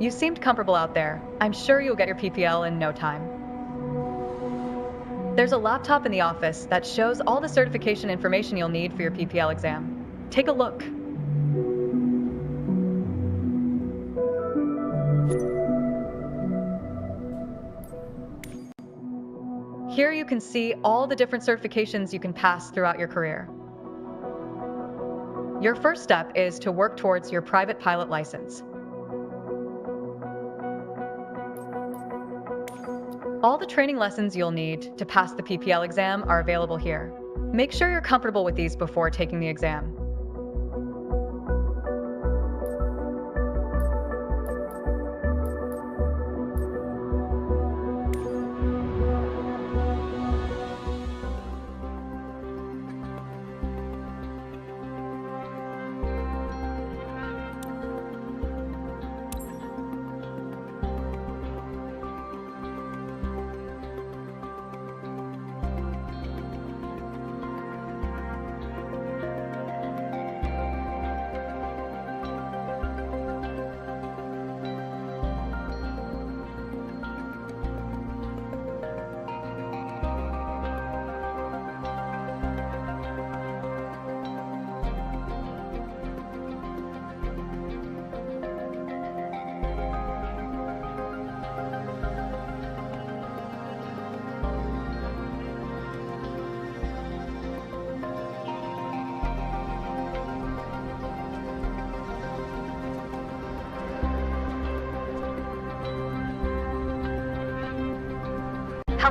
You seemed comfortable out there. I'm sure you'll get your PPL in no time. There's a laptop in the office that shows all the certification information you'll need for your PPL exam. Take a look. Here you can see all the different certifications you can pass throughout your career. Your first step is to work towards your private pilot license. All the training lessons you'll need to pass the PPL exam are available here. Make sure you're comfortable with these before taking the exam.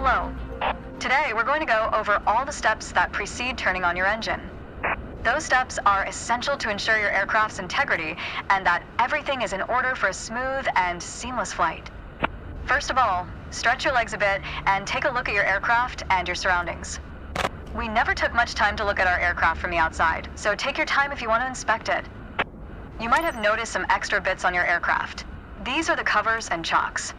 Hello. Today we're going to go over all the steps that precede turning on your engine. Those steps are essential to ensure your aircraft's integrity and that everything is in order for a smooth and seamless flight. First of all, stretch your legs a bit and take a look at your aircraft and your surroundings. We never took much time to look at our aircraft from the outside, so take your time if you want to inspect it. You might have noticed some extra bits on your aircraft. These are the covers and chocks.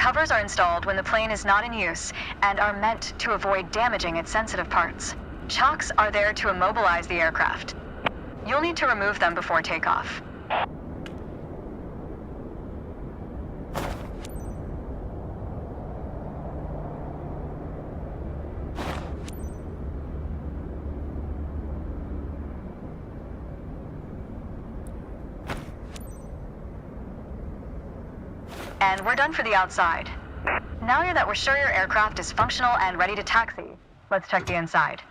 Covers are installed when the plane is not in use and are meant to avoid damaging its sensitive parts. Chocks are there to immobilize the aircraft. You'll need to remove them before takeoff. And we're done for the outside. Now that we're sure your aircraft is functional and ready to taxi, let's check the inside.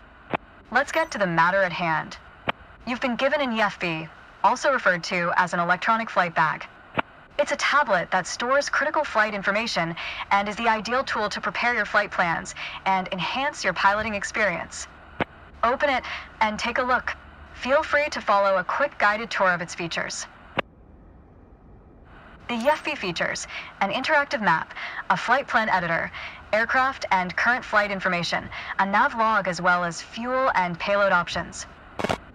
Let's get to the matter at hand. You've been given an EFB, also referred to as an electronic flight bag. It's a tablet that stores critical flight information and is the ideal tool to prepare your flight plans and enhance your piloting experience. Open it and take a look. Feel free to follow a quick guided tour of its features. The EFB features an interactive map, a flight plan editor, aircraft and current flight information, a nav log as well as fuel and payload options.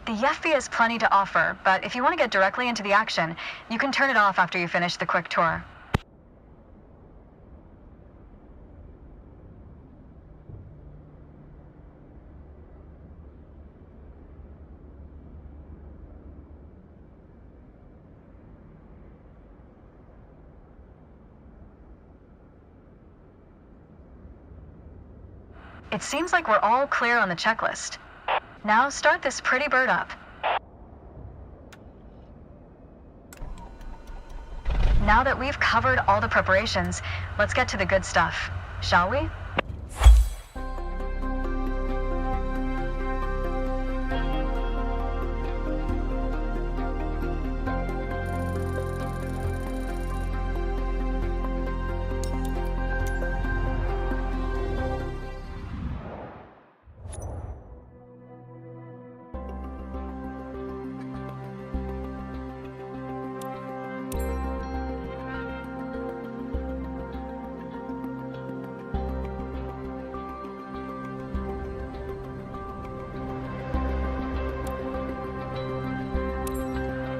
The EFB has plenty to offer, but if you want to get directly into the action, you can turn it off after you finish the quick tour. It seems like we're all clear on the checklist. Now start this pretty bird up. Now that we've covered all the preparations, let's get to the good stuff, shall we?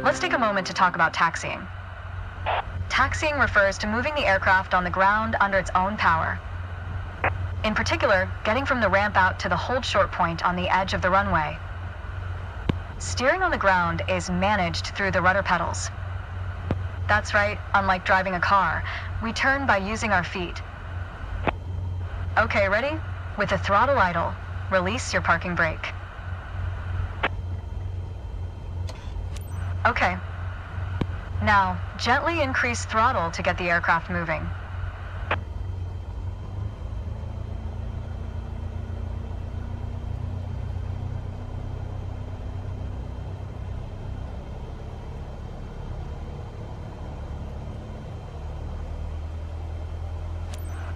Let's take a moment to talk about taxiing. Taxiing refers to moving the aircraft on the ground under its own power. In particular, getting from the ramp out to the hold short point on the edge of the runway. Steering on the ground is managed through the rudder pedals. That's right, unlike driving a car, we turn by using our feet. Okay, ready? With the throttle idle, release your parking brake. Okay. Now, gently increase throttle to get the aircraft moving.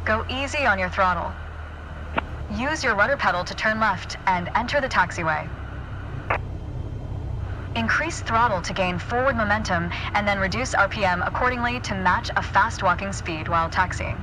Go easy on your throttle. Use your rudder pedal to turn left and enter the taxiway. Increase throttle to gain forward momentum and then reduce RPM accordingly to match a fast walking speed while taxiing.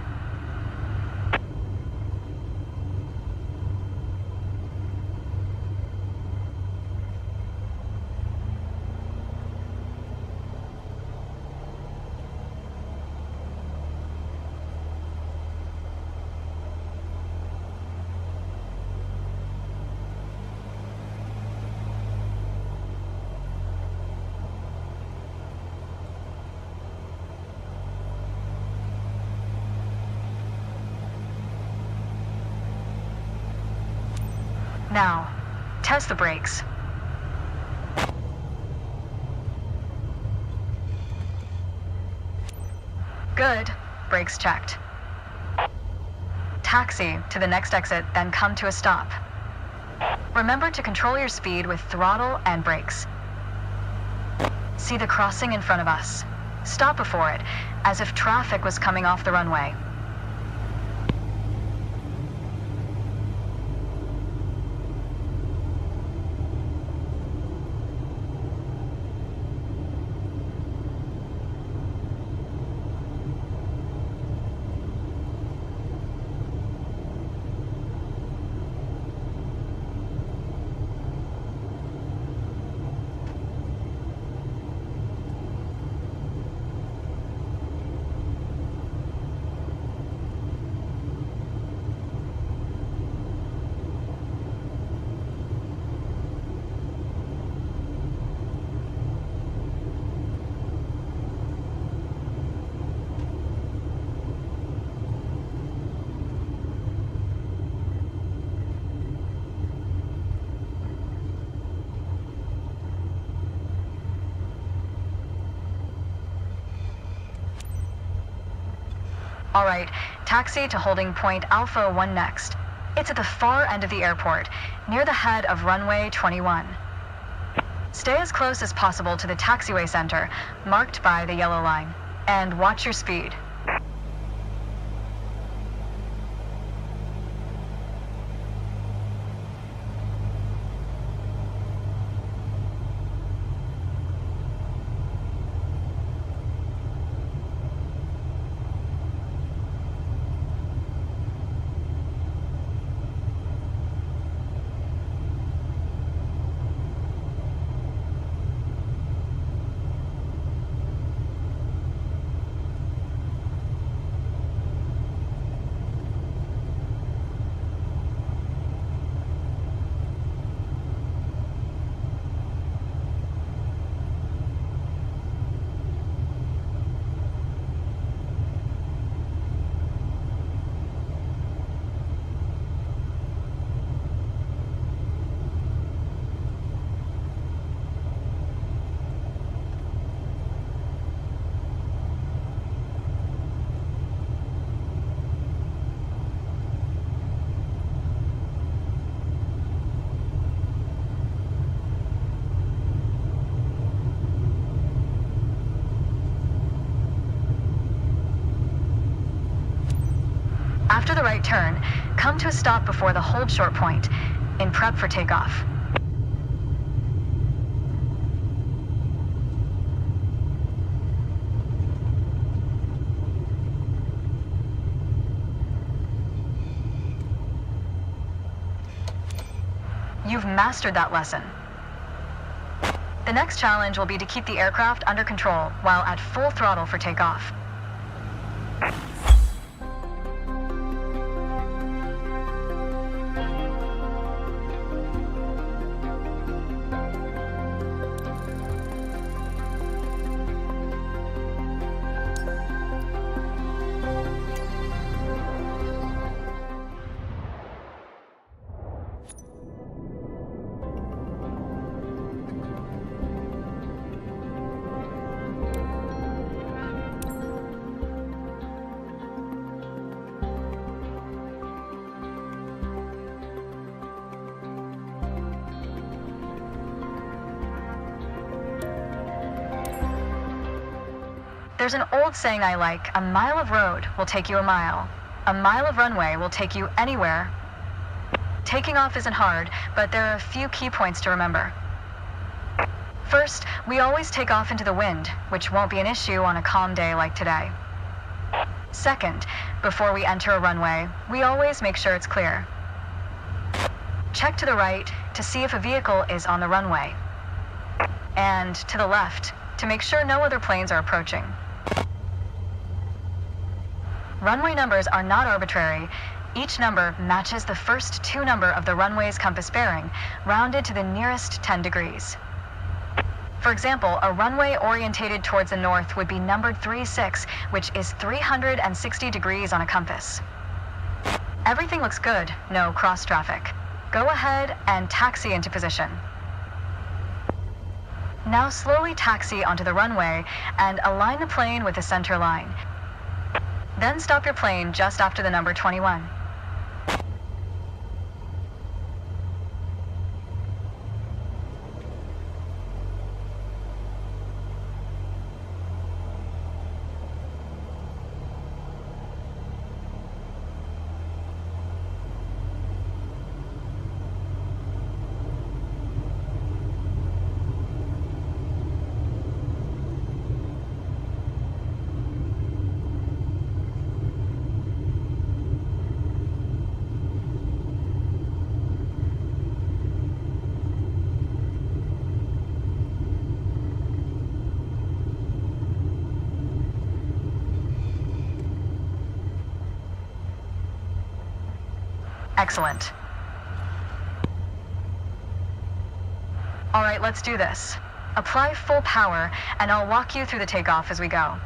Now, test the brakes. Good. Brakes checked. Taxi to the next exit, then come to a stop. Remember to control your speed with throttle and brakes. See the crossing in front of us. Stop before it, as if traffic was coming off the runway. All right, taxi to holding point Alpha 1 next. It's at the far end of the airport, near the head of runway 21. Stay as close as possible to the taxiway center, marked by the yellow line, and watch your speed. After the right turn, come to a stop before the hold short point, in prep for takeoff. You've mastered that lesson. The next challenge will be to keep the aircraft under control while at full throttle for takeoff. There's an old saying I like, a mile of road will take you a mile. A mile of runway will take you anywhere. Taking off isn't hard, but there are a few key points to remember. First, we always take off into the wind, which won't be an issue on a calm day like today. Second, before we enter a runway, we always make sure it's clear. Check to the right to see if a vehicle is on the runway, and to the left to make sure no other planes are approaching. Runway numbers are not arbitrary. Each number matches the first two numbers of the runway's compass bearing, rounded to the nearest 10 degrees. For example, a runway orientated towards the north would be numbered 36, which is 360 degrees on a compass. Everything looks good, no cross traffic. Go ahead and taxi into position. Now slowly taxi onto the runway and align the plane with the center line. Then stop your plane just after the number 21. Excellent. All right, let's do this. Apply full power, and I'll walk you through the takeoff as we go.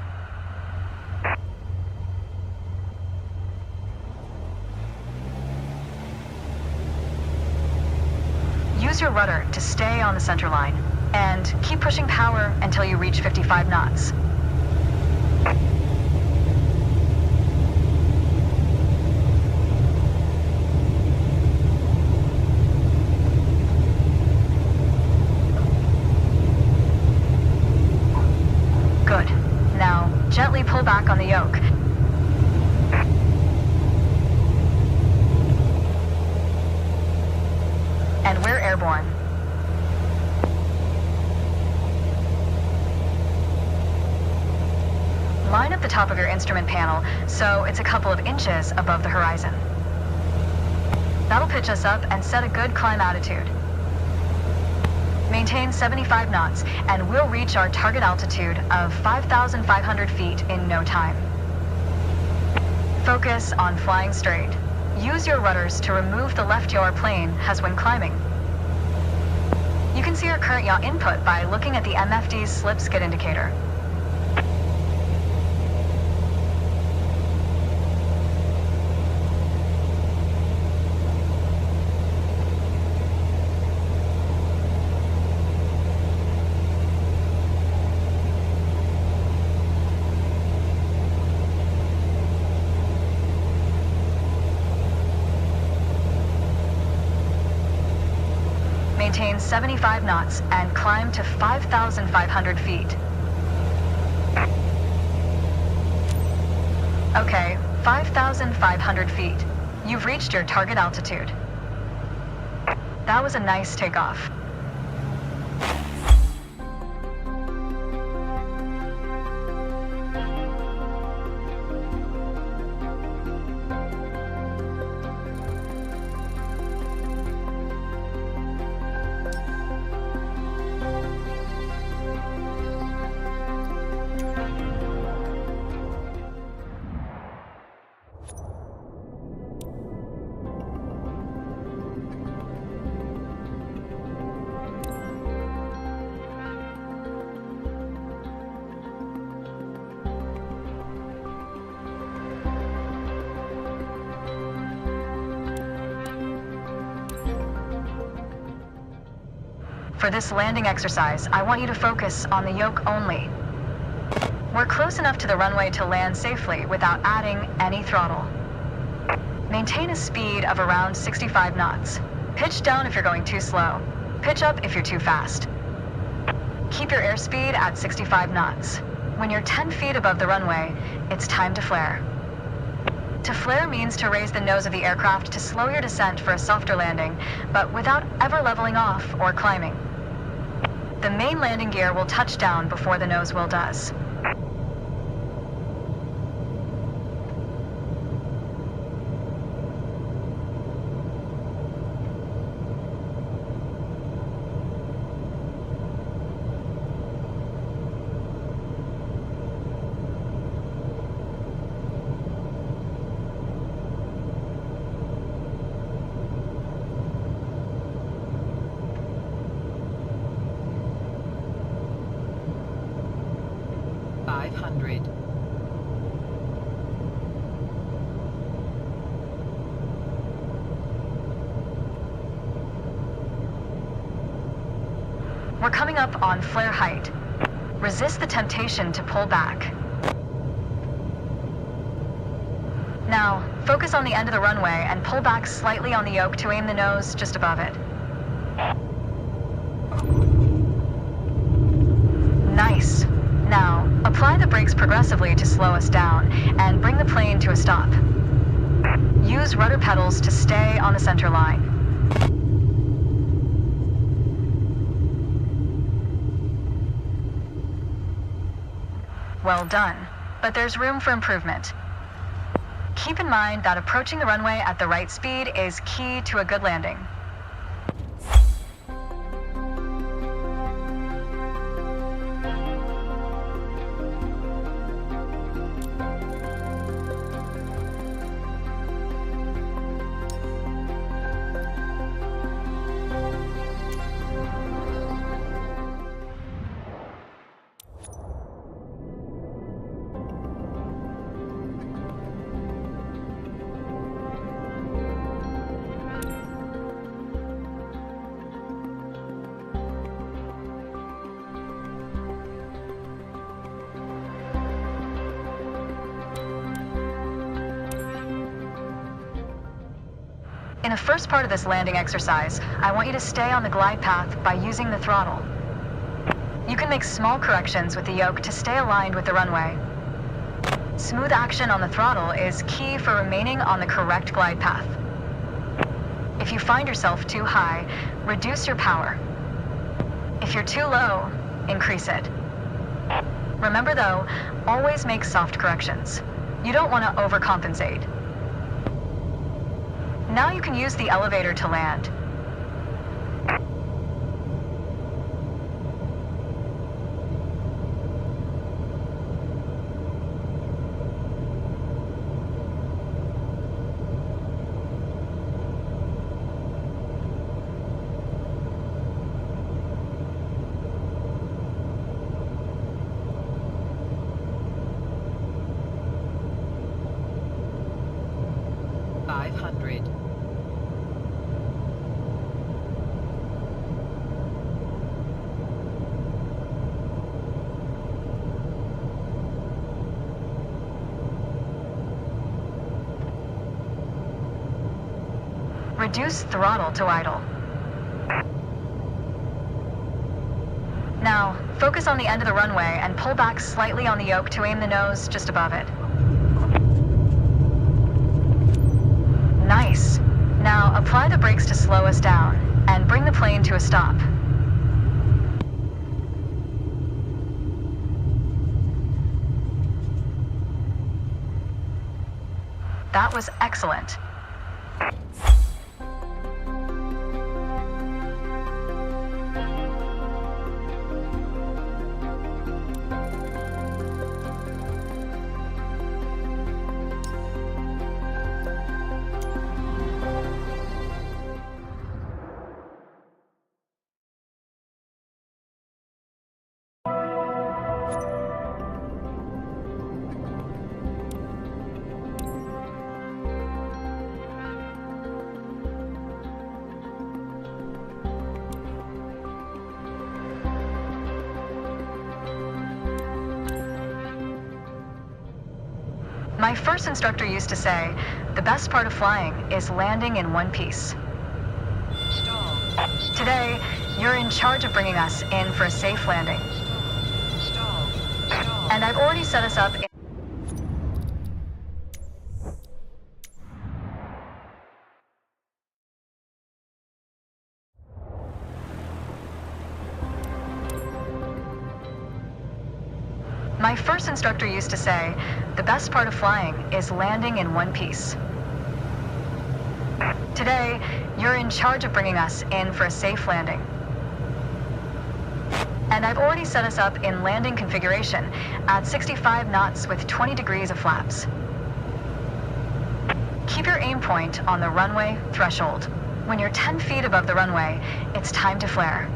Use your rudder to stay on the center line, and keep pushing power until you reach 55 knots. Good. Now, gently pull back on the yoke. And we're airborne. Line up the top of your instrument panel so it's a couple of inches above the horizon. That'll pitch us up and set a good climb attitude. Maintain 75 knots, and we'll reach our target altitude of 5,500 feet in no time. Focus on flying straight. Use your rudders to remove the left yaw plane has when climbing. You can see your current yaw input by looking at the MFD's slip skid indicator. Maintain 75 knots and climb to 5,500 feet. Okay, 5,500 feet. You've reached your target altitude. That was a nice takeoff. For this landing exercise, I want you to focus on the yoke only. We're close enough to the runway to land safely without adding any throttle. Maintain a speed of around 65 knots. Pitch down if you're going too slow. Pitch up if you're too fast. Keep your airspeed at 65 knots. When you're 10 feet above the runway, it's time to flare. To flare means to raise the nose of the aircraft to slow your descent for a softer landing, but without ever leveling off or climbing. The main landing gear will touch down before the nose wheel does. We're coming up on flare height. Resist the temptation to pull back. Now, focus on the end of the runway and pull back slightly on the yoke to aim the nose just above it. Nice. Now, apply the brakes progressively to slow us down and bring the plane to a stop. Use rudder pedals to stay on the center line. Well done, but there's room for improvement. Keep in mind that approaching the runway at the right speed is key to a good landing. In the first part of this landing exercise, I want you to stay on the glide path by using the throttle. You can make small corrections with the yoke to stay aligned with the runway. Smooth action on the throttle is key for remaining on the correct glide path. If you find yourself too high, reduce your power. If you're too low, increase it. Remember though, always make soft corrections. You don't want to overcompensate. Now you can use the elevator to land. Reduce throttle to idle. Now, focus on the end of the runway and pull back slightly on the yoke to aim the nose just above it. Nice. Now, apply the brakes to slow us down and bring the plane to a stop. That was excellent. My first instructor used to say, the best part of flying is landing in one piece. Today, you're in charge of bringing us in for a safe landing. Stall. And I've already set us up in... My first instructor used to say, the best part of flying is landing in one piece. Today, you're in charge of bringing us in for a safe landing. And I've already set us up in landing configuration at 65 knots with 20 degrees of flaps. Keep your aim point on the runway threshold. When you're 10 feet above the runway, it's time to flare.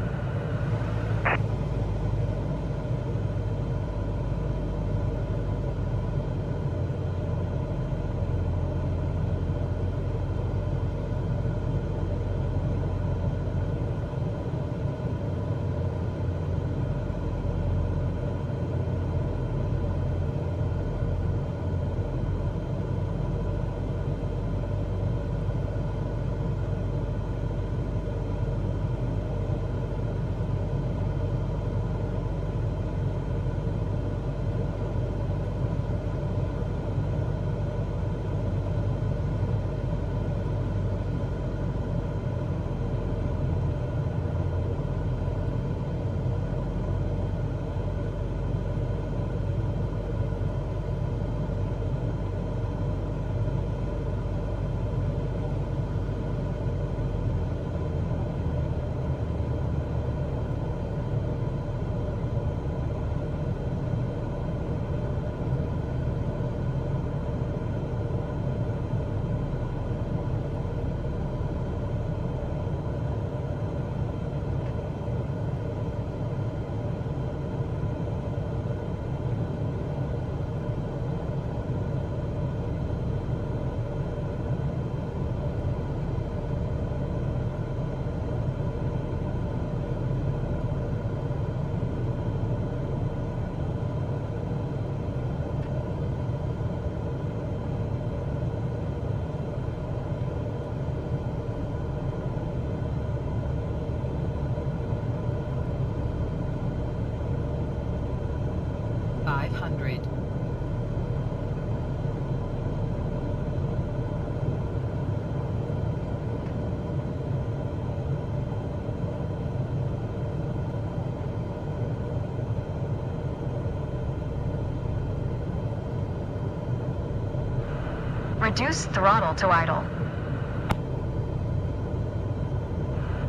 Reduce throttle to idle.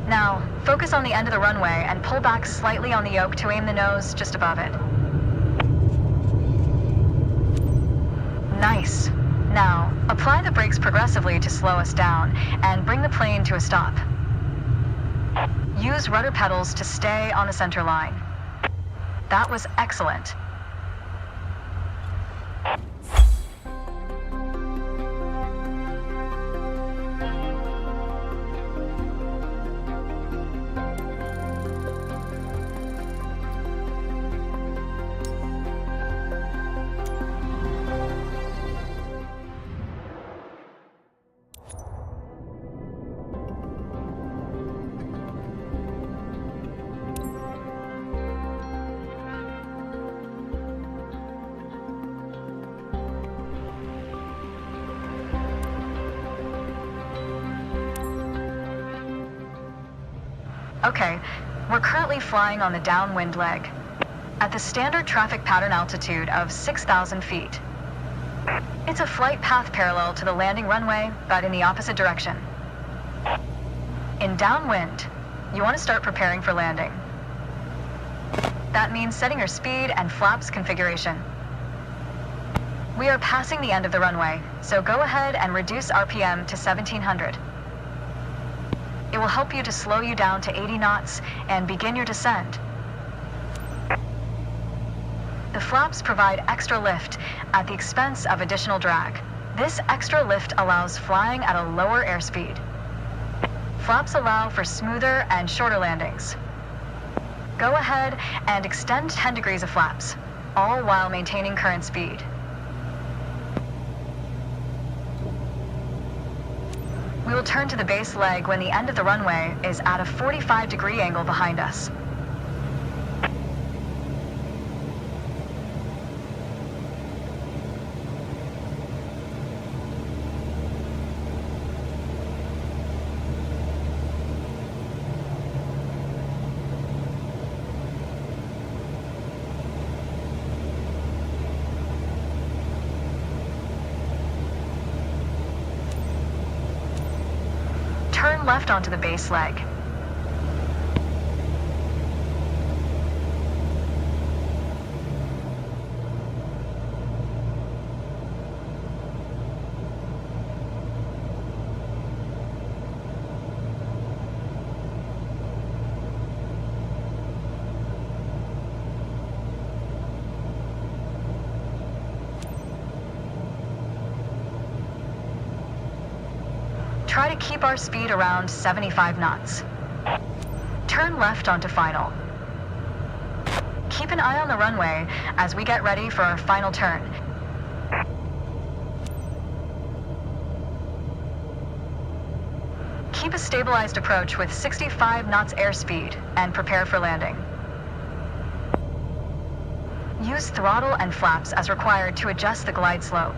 Now, focus on the end of the runway and pull back slightly on the yoke to aim the nose just above it. Nice. Now, apply the brakes progressively to slow us down and bring the plane to a stop. Use rudder pedals to stay on the center line. That was excellent. Okay, we're currently flying on the downwind leg, at the standard traffic pattern altitude of 6,000 feet. It's a flight path parallel to the landing runway, but in the opposite direction. In downwind, you want to start preparing for landing. That means setting your speed and flaps configuration. We are passing the end of the runway, so go ahead and reduce RPM to 1700. It will help you to slow you down to 80 knots and begin your descent. The flaps provide extra lift at the expense of additional drag. This extra lift allows flying at a lower airspeed. Flaps allow for smoother and shorter landings. Go ahead and extend 10 degrees of flaps, all while maintaining current speed. We will turn to the base leg when the end of the runway is at a 45-degree angle behind us. left onto the base leg. Try to keep our speed around 75 knots. Turn left onto final. Keep an eye on the runway as we get ready for our final turn. Keep a stabilized approach with 65 knots airspeed and prepare for landing. Use throttle and flaps as required to adjust the glide slope.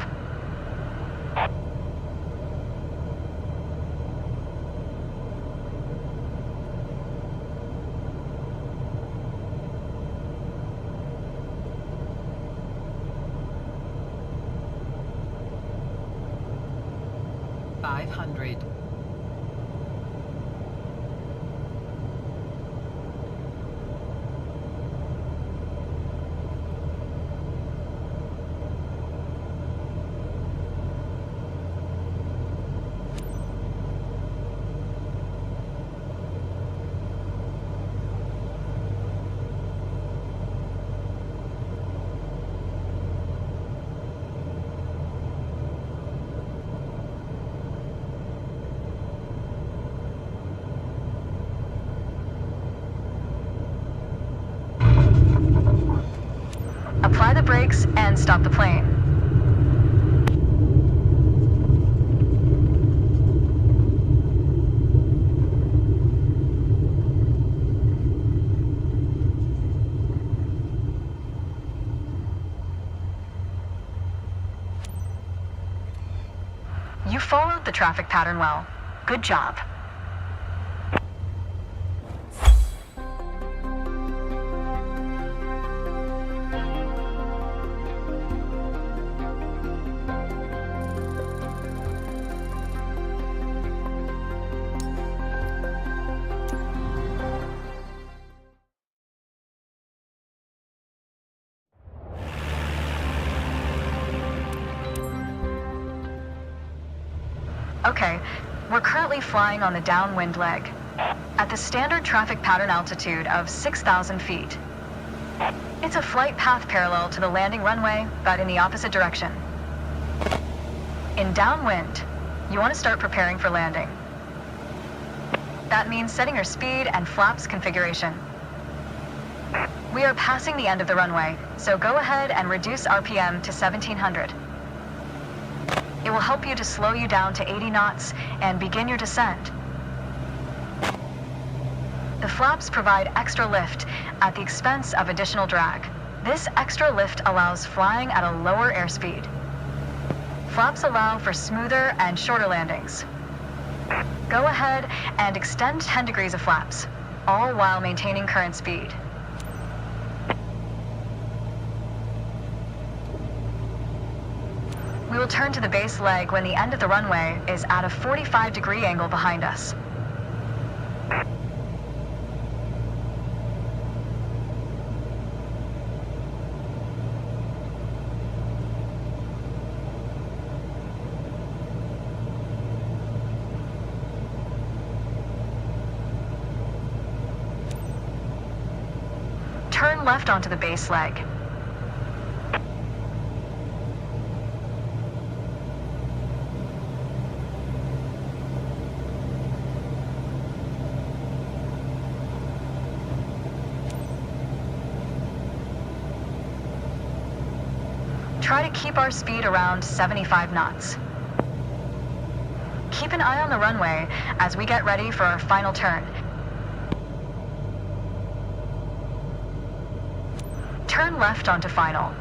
Apply the brakes and stop the plane. You followed the traffic pattern well. Good job. Okay, we're currently flying on the downwind leg, at the standard traffic pattern altitude of 6,000 feet. It's a flight path parallel to the landing runway, but in the opposite direction. In downwind, you want to start preparing for landing. That means setting your speed and flaps configuration. We are passing the end of the runway, so go ahead and reduce RPM to 1700. It will help you to slow you down to 80 knots and begin your descent. The flaps provide extra lift at the expense of additional drag. This extra lift allows flying at a lower airspeed. Flaps allow for smoother and shorter landings. Go ahead and extend 10 degrees of flaps, all while maintaining current speed. We will turn to the base leg when the end of the runway is at a 45-degree angle behind us. Turn left onto the base leg. Try to keep our speed around 75 knots. Keep an eye on the runway as we get ready for our final turn. Turn left onto final.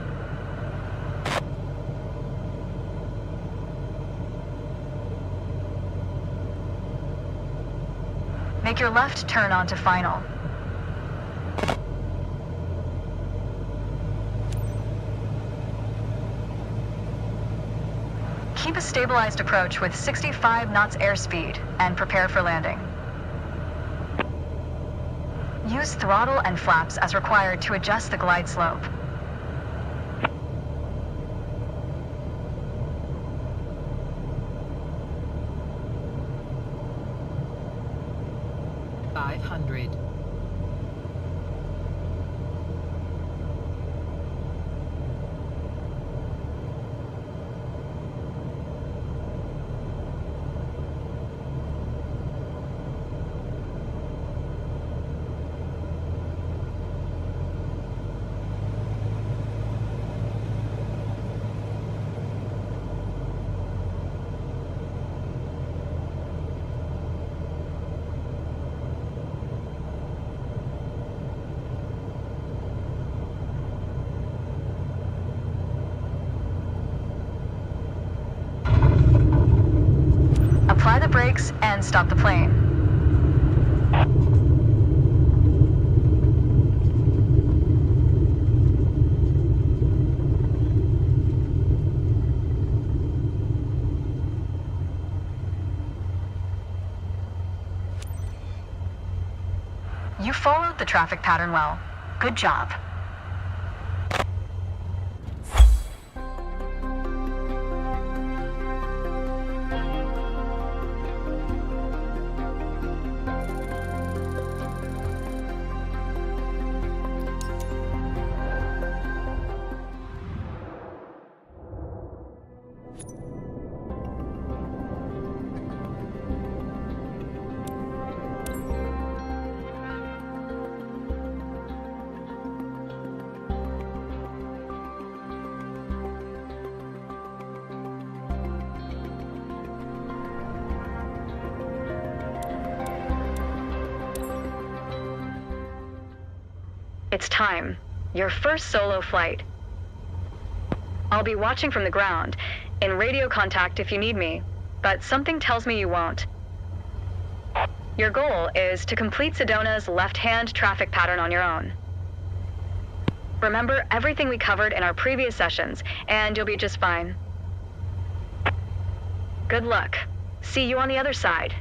Make your left turn onto final. Keep a stabilized approach with 65 knots airspeed and prepare for landing. Use throttle and flaps as required to adjust the glide slope. Apply the brakes and stop the plane. You followed the traffic pattern well. Good job. It's time. Your first solo flight. I'll be watching from the ground, in radio contact if you need me, but something tells me you won't. Your goal is to complete Sedona's left-hand traffic pattern on your own. Remember everything we covered in our previous sessions, and you'll be just fine. Good luck. See you on the other side.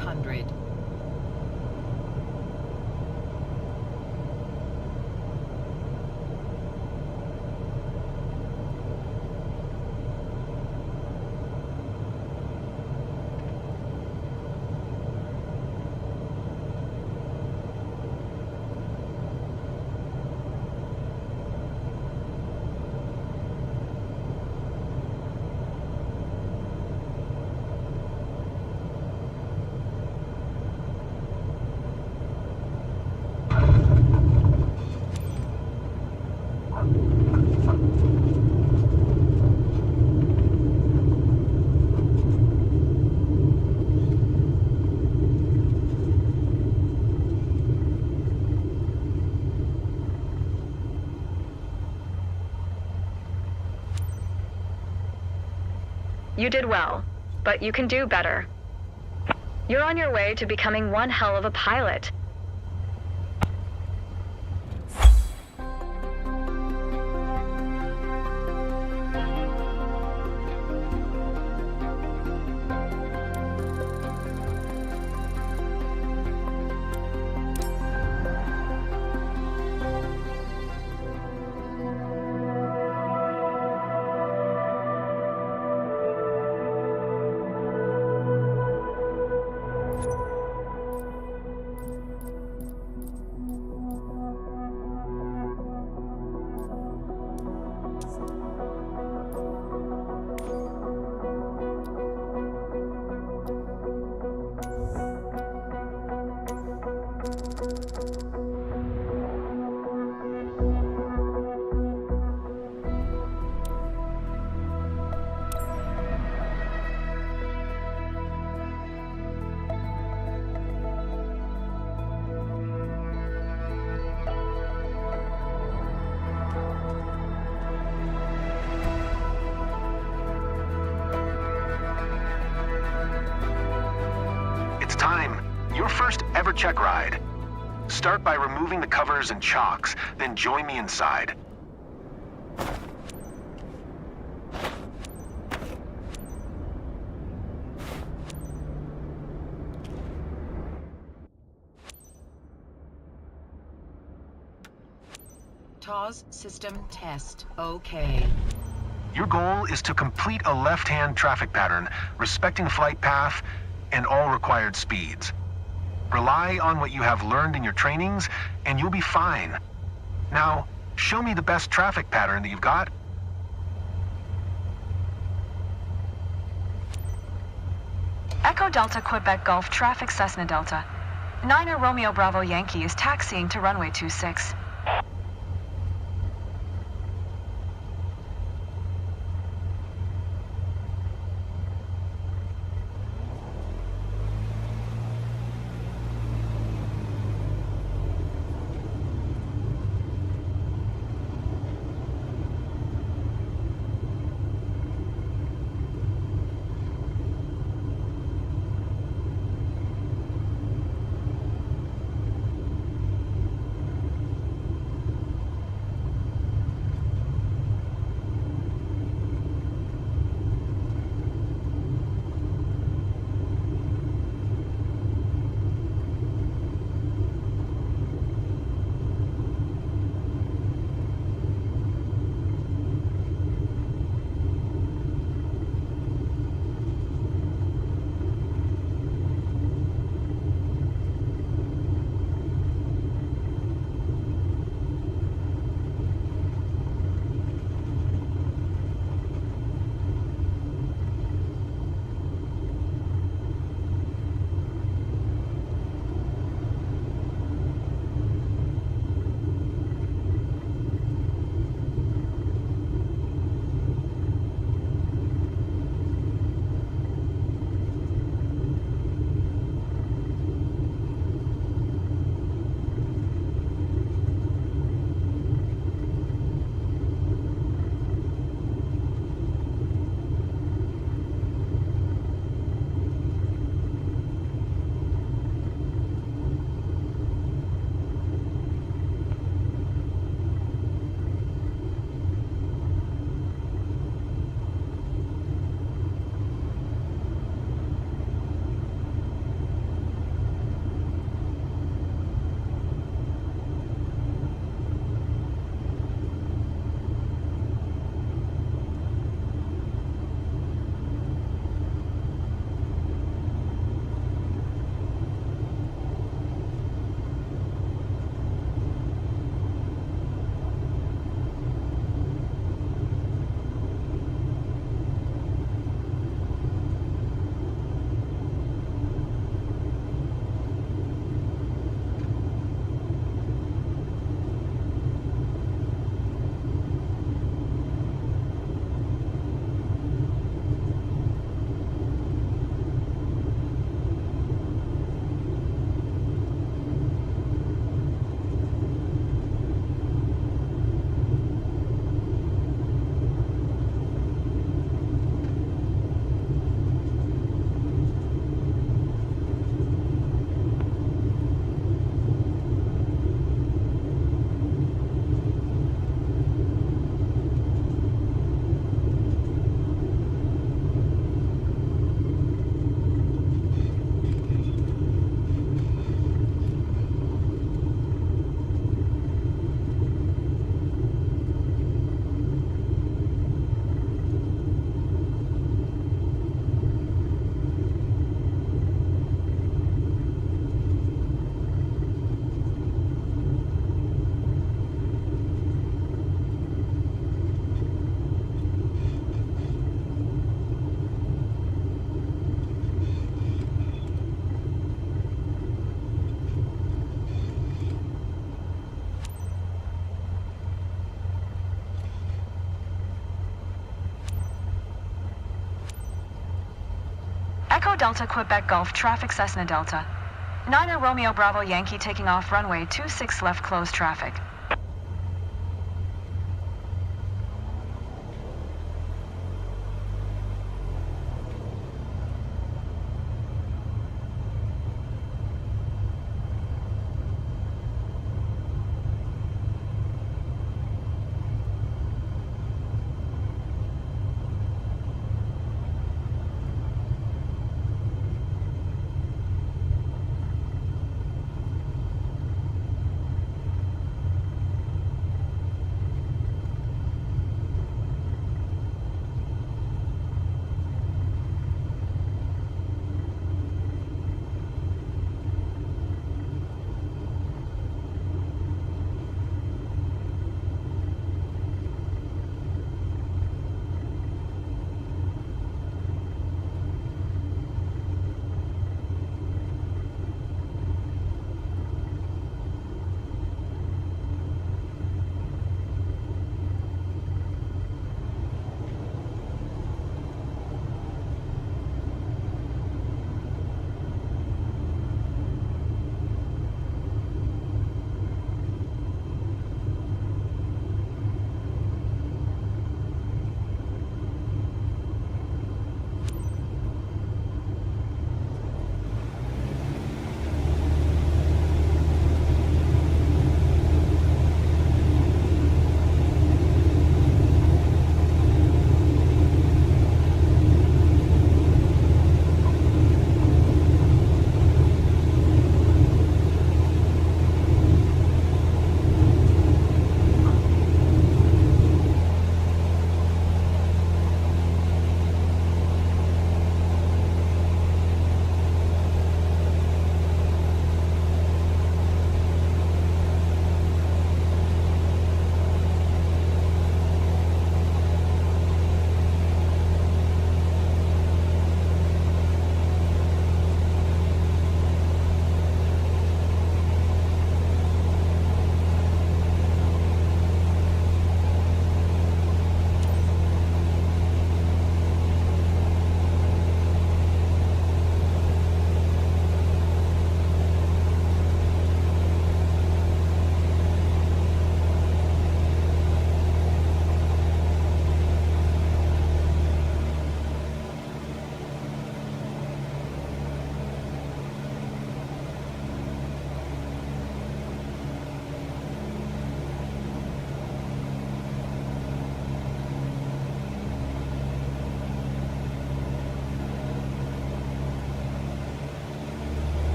500. You did well, but you can do better. You're on your way to becoming one hell of a pilot. Time. Your first ever check ride. Start by removing the covers and chocks, then join me inside. TOS system test. Okay. Your goal is to complete a left-hand traffic pattern, respecting flight path and all required speeds. Rely on what you have learned in your trainings, and you'll be fine. Now, show me the best traffic pattern that you've got. Echo Delta Quebec Golf Traffic Cessna Delta. Niner Romeo Bravo Yankee is taxiing to runway 26. Echo Delta Quebec Golf traffic Cessna Delta. Niner Romeo Bravo Yankee taking off runway 26 left closed traffic.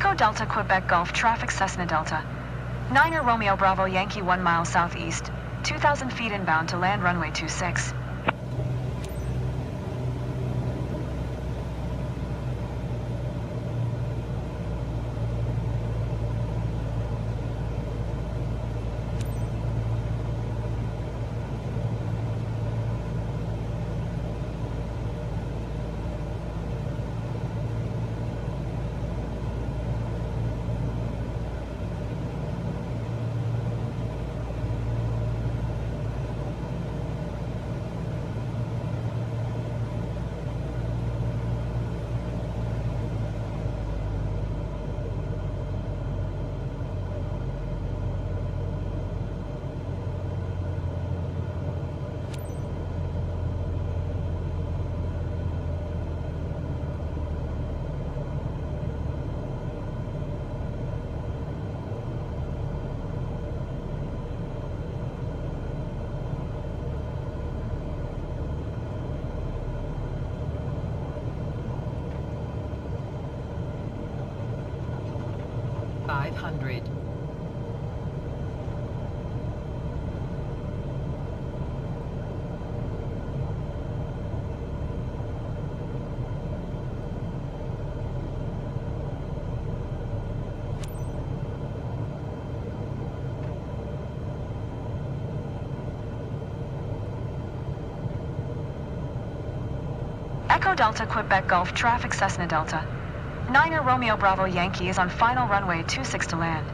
Echo Delta Quebec Golf traffic Cessna Delta. Niner Romeo Bravo Yankee 1 mile southeast, 2,000 feet inbound to land runway 26. 500. Echo Delta Quebec Gulf traffic Cessna Delta. Niner Romeo Bravo Yankee is on final runway 26 to land.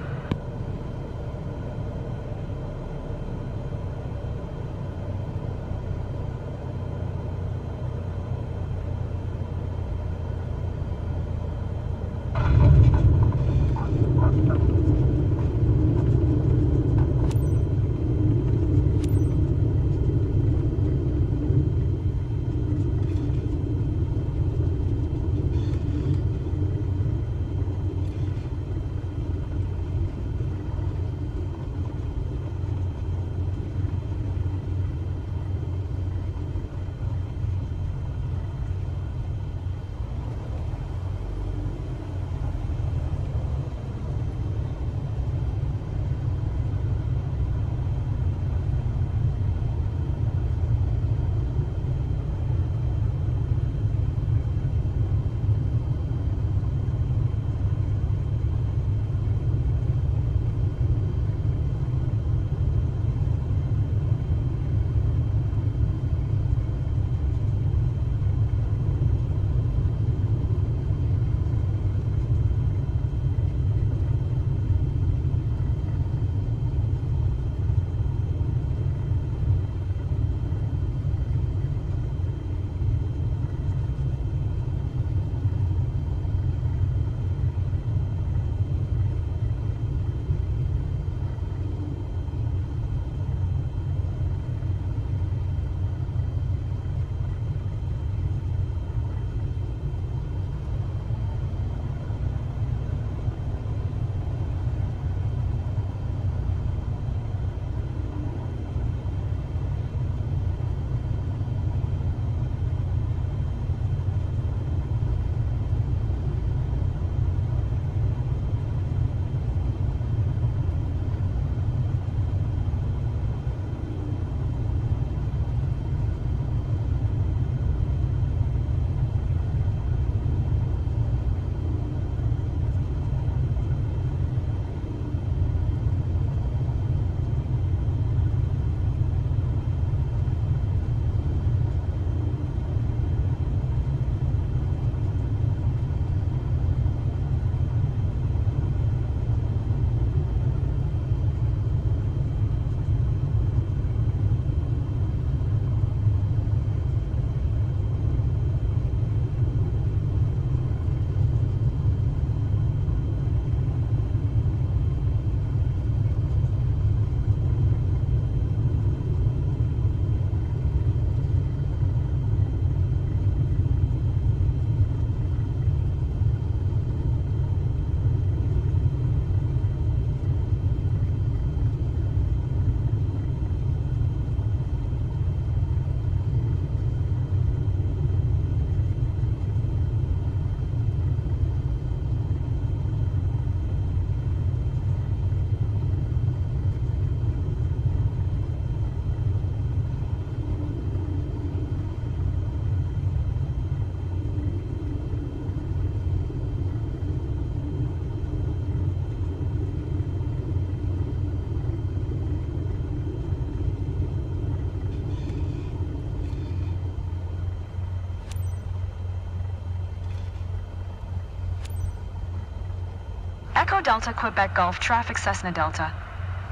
Echo Delta Quebec Gulf traffic Cessna Delta.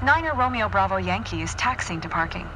Niner Romeo Bravo Yankee is taxiing to parking.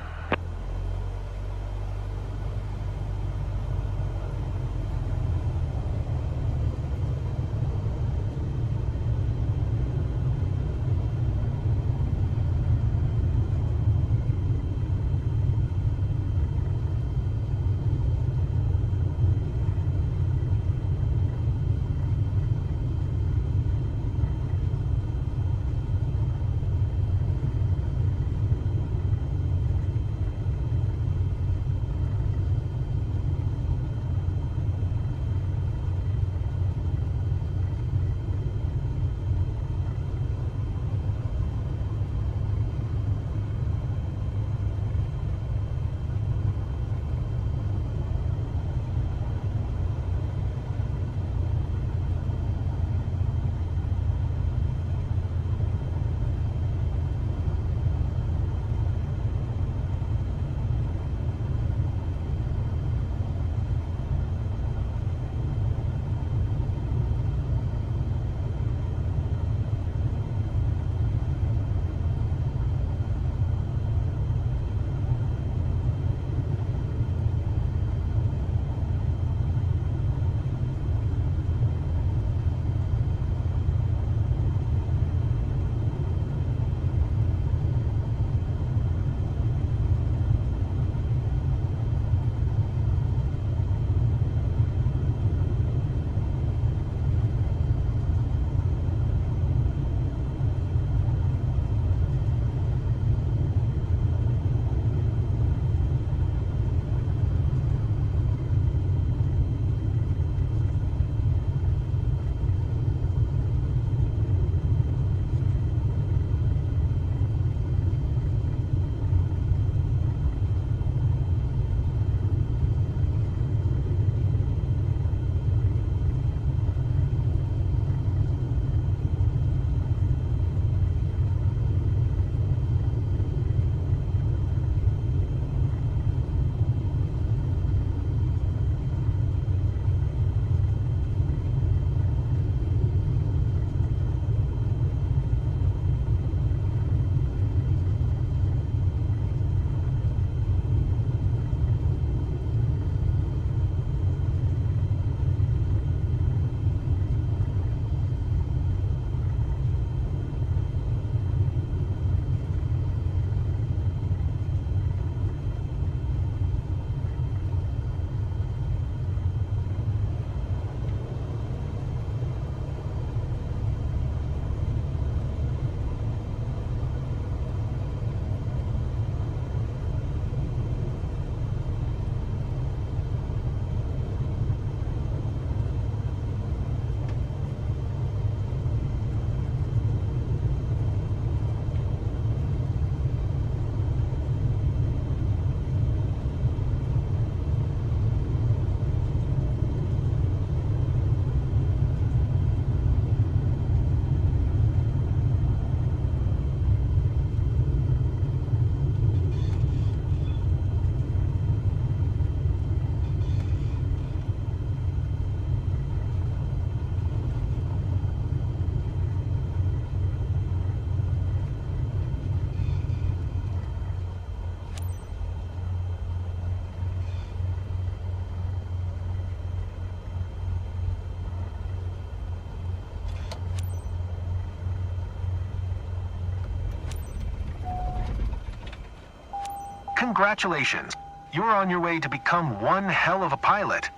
Congratulations. You're on your way to become one hell of a pilot.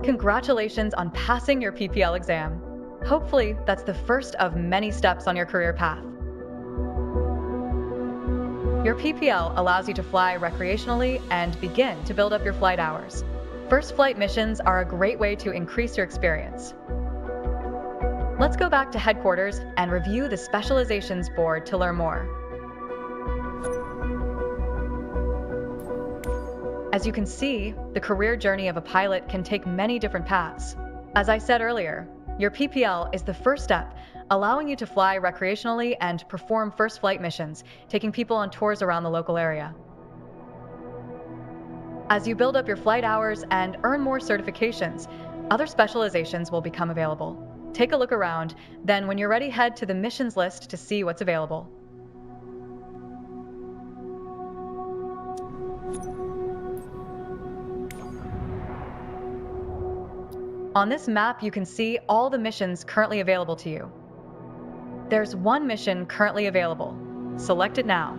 Congratulations on passing your PPL exam. Hopefully, that's the first of many steps on your career path. Your PPL allows you to fly recreationally and begin to build up your flight hours. First flight missions are a great way to increase your experience. Let's go back to headquarters and review the specializations board to learn more. As you can see, the career journey of a pilot can take many different paths. As I said earlier, your PPL is the first step, allowing you to fly recreationally and perform first flight missions, taking people on tours around the local area. As you build up your flight hours and earn more certifications, other specializations will become available. Take a look around, then when you're ready, head to the missions list to see what's available. On this map, you can see all the missions currently available to you. There's one mission currently available. Select it now.